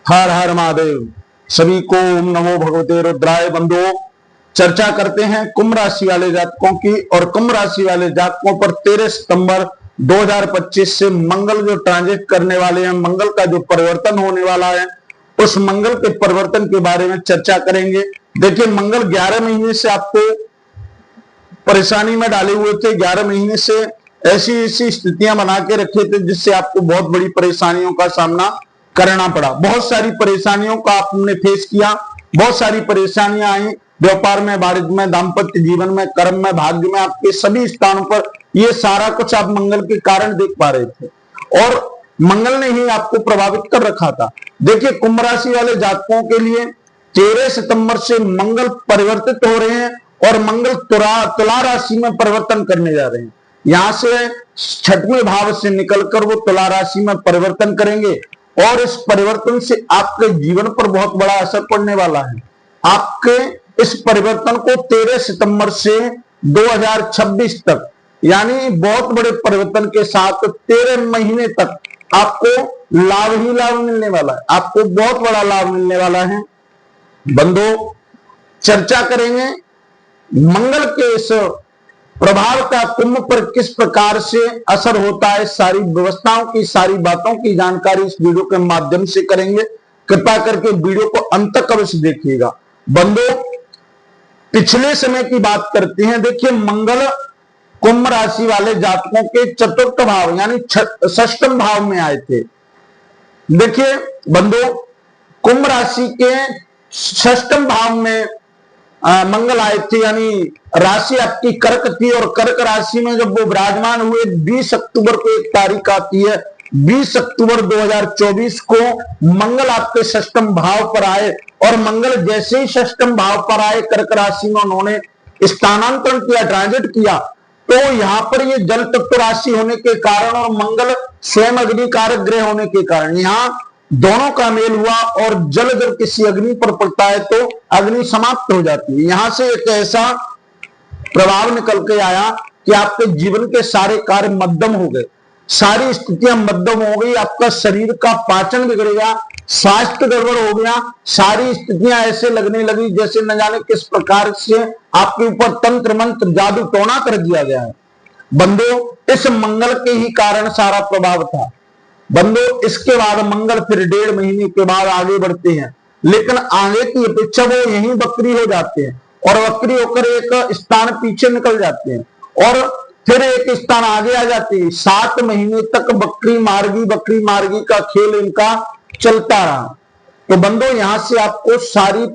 हर हर महादेव। सभी को ओम नमो भगवते रुद्राय। बंधुओं, चर्चा करते हैं कुंभ राशि वाले जातकों की। और कुंभ राशि वाले जातकों पर 13 सितंबर 2025 से मंगल जो ट्रांजिट करने वाले हैं, मंगल का जो परिवर्तन होने वाला है, उस मंगल के परिवर्तन के बारे में चर्चा करेंगे। देखिए, मंगल 11 महीने से आपको परेशानी में डाले हुए थे। 11 महीने से ऐसी ऐसी स्थितियां बना के रखे थे जिससे आपको बहुत बड़ी परेशानियों का सामना करना पड़ा। बहुत सारी परेशानियों का आपने फेस किया, बहुत सारी परेशानियां आई व्यापार में, वाणिज्य में, दाम्पत्य जीवन में, कर्म में, भाग्य में, आपके सभी स्थानों पर ये सारा कुछ आप मंगल के कारण देख पा रहे थे और मंगल ने ही आपको प्रभावित कर रखा था। देखिए, कुंभ राशि वाले जातकों के लिए 13 सितंबर से मंगल परिवर्तित हो रहे हैं और मंगल तुला राशि में परिवर्तन करने जा रहे हैं। यहां से 6वें भाव से निकलकर वो तुला राशि में परिवर्तन करेंगे और इस परिवर्तन से आपके जीवन पर बहुत बड़ा असर पड़ने वाला है। आपके इस परिवर्तन को 13 सितंबर से 2026 तक, यानी बहुत बड़े परिवर्तन के साथ 13 महीने तक आपको लाभ ही लाभ मिलने वाला है। आपको बहुत बड़ा लाभ मिलने वाला है। बंधुओं, चर्चा करेंगे मंगल के इस प्रभाव का कुंभ पर किस प्रकार से असर होता है। सारी व्यवस्थाओं की, सारी बातों की जानकारी इस वीडियो के माध्यम से करेंगे। कृपा करके वीडियो को अंत तक अवश्य देखिएगा। बंधुओं, पिछले समय की बात करते हैं। देखिए, मंगल कुंभ राशि वाले जातकों के चतुर्थ भाव यानी 6वें भाव में आए थे। देखिए बंधुओं, कुंभ राशि के 6वें भाव में मंगल आए थे, यानी राशि आपकी कर्क थी और कर्क राशि में जब वो विराजमान हुए 20 अक्टूबर को एक तारीख आती है, 20 अक्टूबर 2024 को मंगल आपके 6वें भाव पर आए और मंगल जैसे ही 6वें भाव पर आए कर्क राशि में उन्होंने स्थानांतरण किया, ट्रांजिट किया। तो यहां पर ये जल तत्व राशि होने के कारण और मंगल स्वयं अग्नि कारक ग्रह होने के कारण यहां दोनों का मेल हुआ और जल जब किसी अग्नि पर पड़ता है तो अग्नि समाप्त हो जाती है। यहां से एक ऐसा प्रभाव निकल के आया कि आपके जीवन के सारे कार्य मध्यम हो गए, सारी स्थितियां मध्यम हो गई। आपका शरीर का पाचन बिगड़ गया, स्वास्थ्य गड़बड़ हो गया, सारी स्थितियां ऐसे लगने लगी जैसे न जाने किस प्रकार से आपके ऊपर तंत्र मंत्र जादू टोना कर दिया गया है। बंधुओं, इस मंगल के ही कारण सारा प्रभाव था। बंधुओं, इसके बाद मंगल फिर 1.5 महीने के बाद आगे बढ़ते हैं, लेकिन आगे की अपेक्षा वो यहीं वक्री हो जाते हैं और वक्री होकर एक स्थान पीछे निकल जाते हैं और फिर एक स्थान आगे आ जाते हैं। 7 महीने तक बकरी मार्गी का खेल इनका चलता रहा। तो बंधुओं, यहां से आपको सारी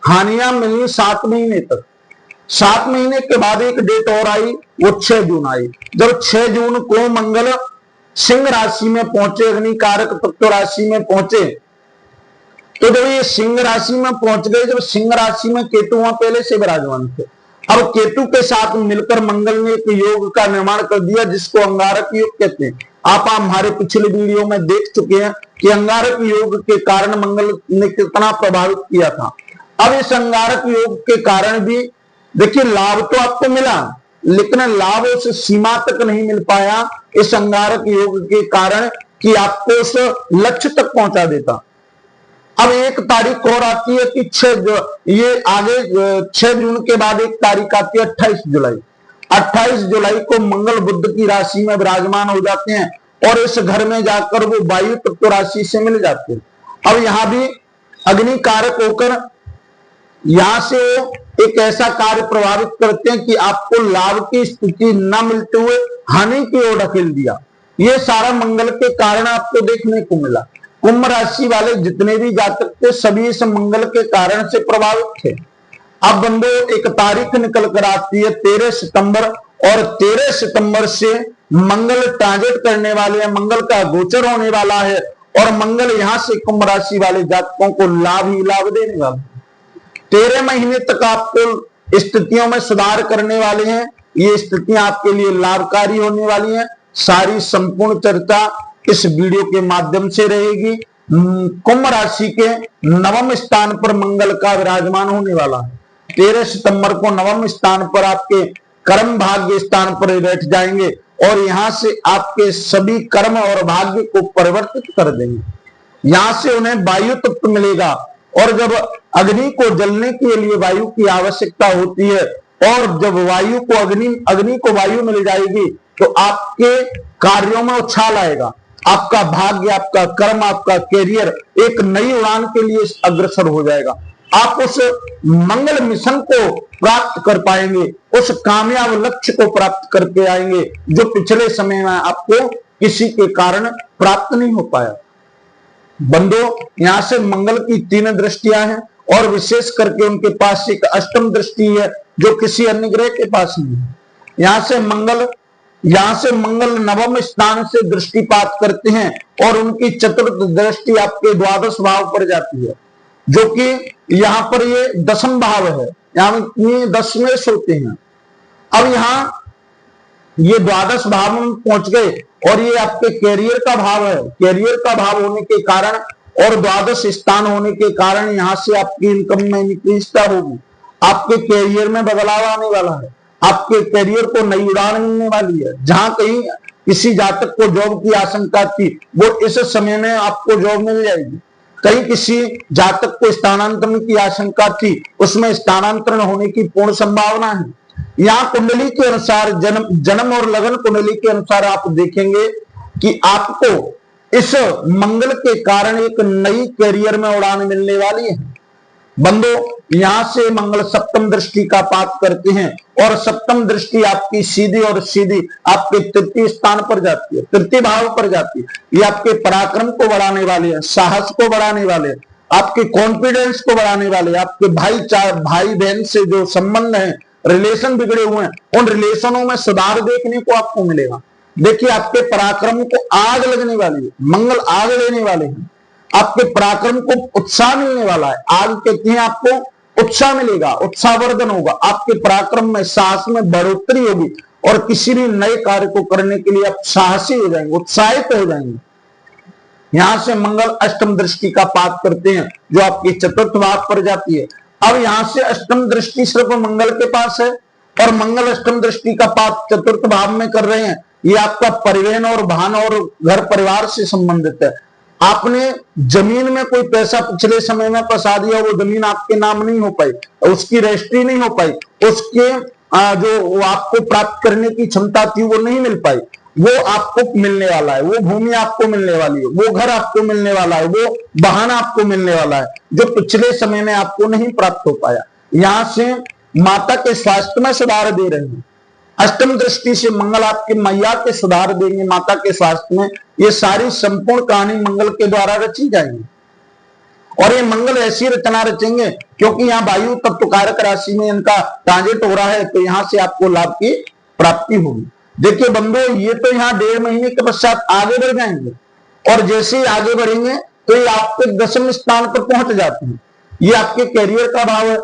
हानियां मिली 7 महीने तक। 7 महीने के बाद एक डेट और आई, वो 6 जून आई। जब 6 जून को मंगल सिंह राशि में पहुंचे, अग्नि कारक तत्व राशि में पहुंचे, तो जब ये सिंह राशि में पहुंच गए, जब सिंह राशि में केतु वहां पहले से विराजमान थे, अब केतु के साथ मिलकर मंगल ने एक योग का निर्माण कर दिया जिसको अंगारक योग कहते हैं। आप हमारे पिछले वीडियो में देख चुके हैं कि अंगारक योग के कारण मंगल ने कितना प्रभावित किया था। अब इस अंगारक योग के कारण भी देखिए लाभ तो आपको मिला, लेकिन लाभ उस सीमा तक नहीं मिल पाया इस अंगारक योग के कारण कि आपको उस लक्ष्य तक पहुंचा देता। अब एक तारीख और आती है कि 6 जून के बाद एक तारीख आती है 28 जुलाई। 28 जुलाई को मंगल बुध की राशि में विराजमान हो जाते हैं और इस घर में जाकर वो वायु तत्व राशि से मिल जाते हैं। अब यहां भी अग्नि कारक होकर यहां से वो एक ऐसा कार्य प्रभावित करते हैं कि आपको लाभ की स्थिति न मिलते हुए हानि की ओर ढकेल दिया। ये सारा मंगल के कारण आपको देखने को मिला। कुंभ राशि वाले जितने भी जातक थे सभी इस मंगल के कारण से प्रभावित थे। अब बंधु, एक तारीख निकल कर आती है 13 सितंबर और 13 सितंबर से मंगल ट्रांजिट करने वाले हैं, मंगल का गोचर होने वाला है और मंगल यहां से कुंभ राशि वाले जातकों को लाभ ही लाभ देने वाला है। 13 महीने तक आपको स्थितियों में सुधार करने वाले हैं। ये स्थितियां आपके लिए लाभकारी होने वाली हैं। सारी संपूर्ण चर्चा इस वीडियो के माध्यम से रहेगी। कुंभ राशि के 9वें स्थान पर मंगल का विराजमान होने वाला है। 13 सितंबर को 9वें स्थान पर आपके कर्म भाग्य स्थान पर बैठ जाएंगे और यहां से आपके सभी कर्म और भाग्य को परिवर्तित कर देंगे। यहां से उन्हें वायु तत्व मिलेगा, और जब अग्नि को जलने के लिए वायु की आवश्यकता होती है, और जब वायु को अग्नि को वायु मिल जाएगी, तो आपके कार्यों में उछाल आएगा, आपका भाग्य, आपका कर्म, आपका कैरियर एक नई उड़ान के लिए अग्रसर हो जाएगा। आप उस मंगल मिशन को प्राप्त कर पाएंगे, उस कामयाब लक्ष्य को प्राप्त करके आएंगे जो पिछले समय में आपको किसी के कारण प्राप्त नहीं हो पाया। बंदो, यहां से मंगल की 3 दृष्टियां हैं, और विशेष करके उनके पास एक अष्टम दृष्टि है जो किसी अन्य ग्रह के पास नहीं है। यहां से मंगल नवम स्थान से दृष्टिपात करते हैं, और उनकी चतुर्थ दृष्टि आपके द्वादश भाव पर जाती है, जो कि यहां पर ये 10वां भाव है, यहां 10वें होते हैं। अब यहां ये द्वादश भाव में पहुंच गए, और ये आपके कैरियर का भाव है। कैरियर का भाव होने के कारण और द्वादश स्थान होने के कारण यहां से आपकी इनकम में इंक्रीजता होगी, आपके कैरियर में बदलाव आने वाला है, आपके कैरियर को नई उड़ान मिलने वाली है। जहां कहीं किसी जातक को जॉब की आशंका थी, वो इस समय में आपको जॉब मिल जाएगी। कहीं किसी जातक को स्थानांतरण की आशंका थी, उसमें स्थानांतरण होने की पूर्ण संभावना है। यहाँ कुंडली के अनुसार, जन्म और लगन कुंडली के अनुसार आप देखेंगे कि आपको इस मंगल के कारण एक नई कैरियर में उड़ान मिलने वाली है। बंदो, यहां से मंगल सप्तम दृष्टि का पात करते हैं, और सप्तम दृष्टि आपकी सीधी और सीधी आपके तृतीय स्थान पर जाती है, तृतीय भाव पर जाती है। ये आपके पराक्रम को बढ़ाने वाले हैं, साहस को बढ़ाने वाले हैं, आपके कॉन्फिडेंस को बढ़ाने वाले, आपके भाई बहन से जो संबंध है, रिलेशन बिगड़े हुए हैं, उन रिलेशनों में सुधार देखने को आपको मिलेगा। देखिए, आपके पराक्रम को आग लगने वाली है, मंगल आग लेने वाले हैं, आपके पराक्रम को उत्साह मिलने वाला है। आग कहते हैं आपको उत्साह मिलेगा, उत्साहवर्धन होगा, आपके पराक्रम में, साहस में बढ़ोतरी होगी, और किसी भी नए कार्य को करने के लिए आप साहसी हो जाएंगे, उत्साहित हो जाएंगे। यहां से मंगल अष्टम दृष्टि का पात करते हैं, जो आपकी चतुर्थ भाव पर जाती है। अब यहां से अष्टम दृष्टि सिर्फ मंगल के पास है, और मंगल अष्टम दृष्टि का पात चतुर्थ भाव में कर रहे हैं। ये आपका परिवहन और वाहन और घर परिवार से संबंधित है। आपने जमीन में कोई पैसा पिछले समय में फंसा दिया, वो जमीन आपके नाम नहीं हो पाई, उसकी रजिस्ट्री नहीं हो पाई, उसके जो आपको प्राप्त करने की क्षमता थी वो नहीं मिल पाई, वो आपको मिलने वाला है। वो भूमि आपको मिलने वाली है, वो घर आपको मिलने वाला है, वो वाहन आपको मिलने वाला है, जो पिछले समय में आपको नहीं प्राप्त हो पाया। यहां से माता के स्वास्थ्य में सुधार दे रहे हैं। अष्टम दृष्टि से मंगल आपकी मैया के सुधार देंगे, माता के स्वास्थ्य में। ये सारी संपूर्ण कहानी मंगल के द्वारा रची जाएंगी, और ये मंगल ऐसी रचना रचेंगे क्योंकि यहाँ वायु तत्व कारक राशि में इनका ट्रांजिट हो रहा है, तो यहां से आपको लाभ की प्राप्ति होगी। देखिए बंधु, ये तो यहाँ 1.5 महीने के पश्चात आगे बढ़ जाएंगे, और जैसे ही आगे बढ़ेंगे तो ये आपके 10वें स्थान पर पहुंच जाते हैं। ये आपके कैरियर का भाव है,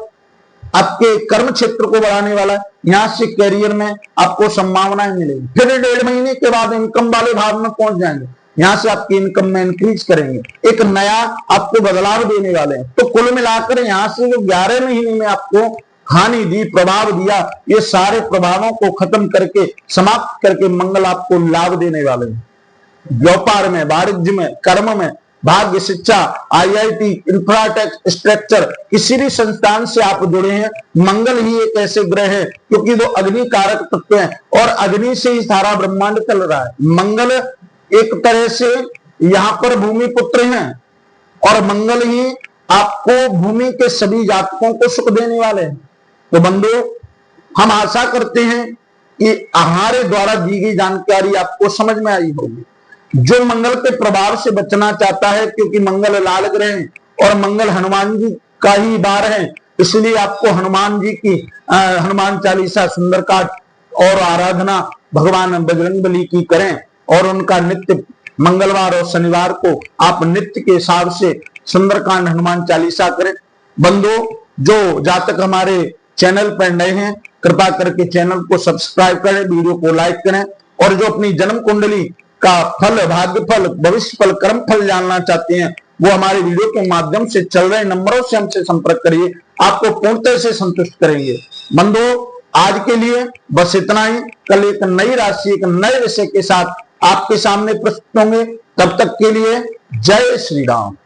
आपके कर्म क्षेत्र को बढ़ाने वाला है। यहां से कैरियर में आपको संभावनाएं मिलेगी। फिर 1.5 महीने के बाद इनकम वाले भाव में पहुंच जाएंगे, यहां से आपकी इनकम में इंक्रीज करेंगे, एक नया आपको बदलाव देने वाले हैं। तो कुल मिलाकर यहां से जो 11 महीने में आपको हानि दी, प्रभाव दिया, ये सारे प्रभावों को खत्म करके, समाप्त करके मंगल आपको लाभ देने वाले हैं। व्यापार में, वाणिज्य में, कर्म में, भाग्य, शिक्षा, IIT, इंफ्राटेक, स्ट्रक्चर, किसी भी संस्थान से आप जुड़े हैं, मंगल ही एक ऐसे ग्रह है क्योंकि वो अग्नि कारक तत्व है, और अग्नि से ही सारा ब्रह्मांड चल रहा है। मंगल एक तरह से यहाँ पर भूमि पुत्र हैं, और मंगल ही आपको भूमि के सभी जातकों को सुख देने वाले हैं। तो बंधु, हम आशा करते हैं कि हमारे द्वारा दी गई जानकारी आपको समझ में आई होगी। जो मंगल के प्रभाव से बचना चाहता है, क्योंकि मंगल लाल ग्रह है और मंगल हनुमान जी का ही बार है, इसलिए आपको हनुमान जी की हनुमान चालीसा, सुंदरकांड और आराधना भगवान बजरंगबली की करें, और उनका नित्य मंगलवार और शनिवार को आप नित्य के हिसाब से सुंदरकांड, हनुमान चालीसा करें। बंधु, जो जातक हमारे चैनल पर नए हैं, कृपा करके चैनल को सब्सक्राइब करें, वीडियो को लाइक करें, और जो अपनी जन्म कुंडली का फल, भाग्य फल, भविष्य फल, कर्म फल जानना चाहते हैं, वो हमारे वीडियो के माध्यम से चल रहे नंबरों से हमसे संपर्क करिए, आपको पूर्णतः से संतुष्ट करेंगे। बंधु, आज के लिए बस इतना ही। कल एक नई राशि, एक नए विषय के साथ आपके सामने प्रस्तुत होंगे। तब तक के लिए जय श्री राम।